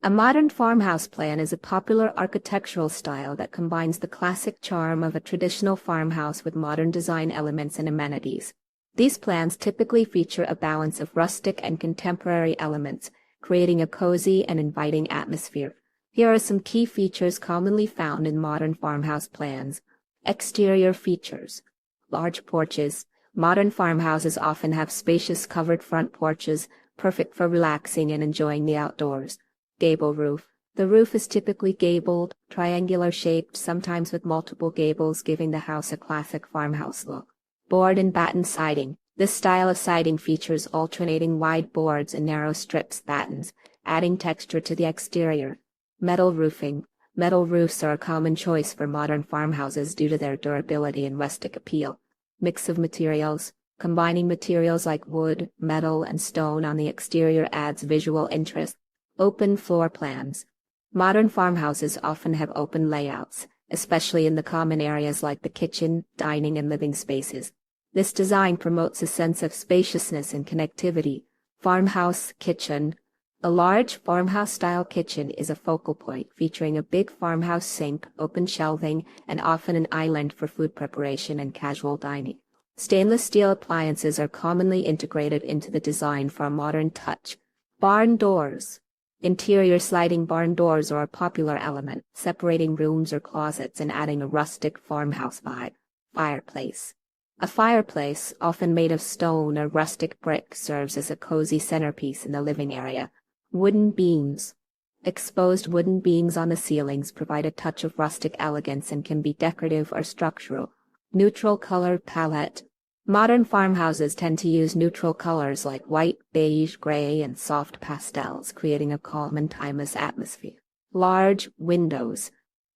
A modern farmhouse plan is a popular architectural style that combines the classic charm of a traditional farmhouse with modern design elements and amenities. These plans typically feature a balance of rustic and contemporary elements, creating a cozy and inviting atmosphere. Here are some key features commonly found in modern farmhouse plans. Exterior features. Large porches. Modern farmhouses often have spacious covered front porches, perfect for relaxing and enjoying the outdoors. Gable roof. The roof is typically gabled, triangular shaped, sometimes with multiple gables, giving the house a classic farmhouse look. Board and batten siding. This style of siding features alternating wide boards and narrow strips battens, adding texture to the exterior. Metal roofing. Metal roofs are a common choice for modern farmhouses due to their durability and rustic appeal. Mix of materials. Combining materials like wood, metal, and stone on the exterior adds visual interest. Open floor plans. Modern farmhouses often have open layouts, especially in the common areas like the kitchen, dining, and living spaces. This design promotes a sense of spaciousness and connectivity. Farmhouse kitchen. A large farmhouse-style kitchen is a focal point, featuring a big farmhouse sink, open shelving, and often an island for food preparation and casual dining. Stainless steel appliances are commonly integrated into the design for a modern touch. Barn doors. Interior sliding barn doors are a popular element, separating rooms or closets and adding a rustic farmhouse vibe. Fireplace. A fireplace, often made of stone or rustic brick, serves as a cozy centerpiece in the living area. Wooden beams. Exposed wooden beams on the ceilings provide a touch of rustic elegance and can be decorative or structural. Neutral color palette. Modern farmhouses tend to use neutral colors like white, beige, gray, and soft pastels, creating a calm and timeless atmosphere. Large windows.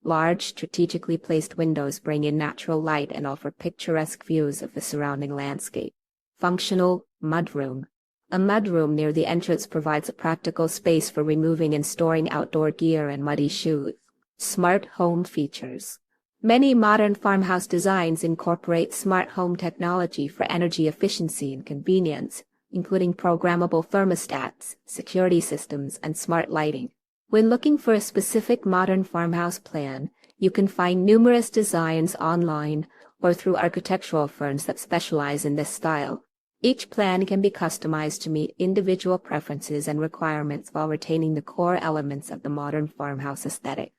Large, strategically placed windows bring in natural light and offer picturesque views of the surrounding landscape. Functional mudroom. A mudroom near the entrance provides a practical space for removing and storing outdoor gear and muddy shoes. Smart home features. Many modern farmhouse designs incorporate smart home technology for energy efficiency and convenience, including programmable thermostats, security systems, and smart lighting. When looking for a specific modern farmhouse plan, you can find numerous designs online or through architectural firms that specialize in this style. Each plan can be customized to meet individual preferences and requirements while retaining the core elements of the modern farmhouse aesthetic.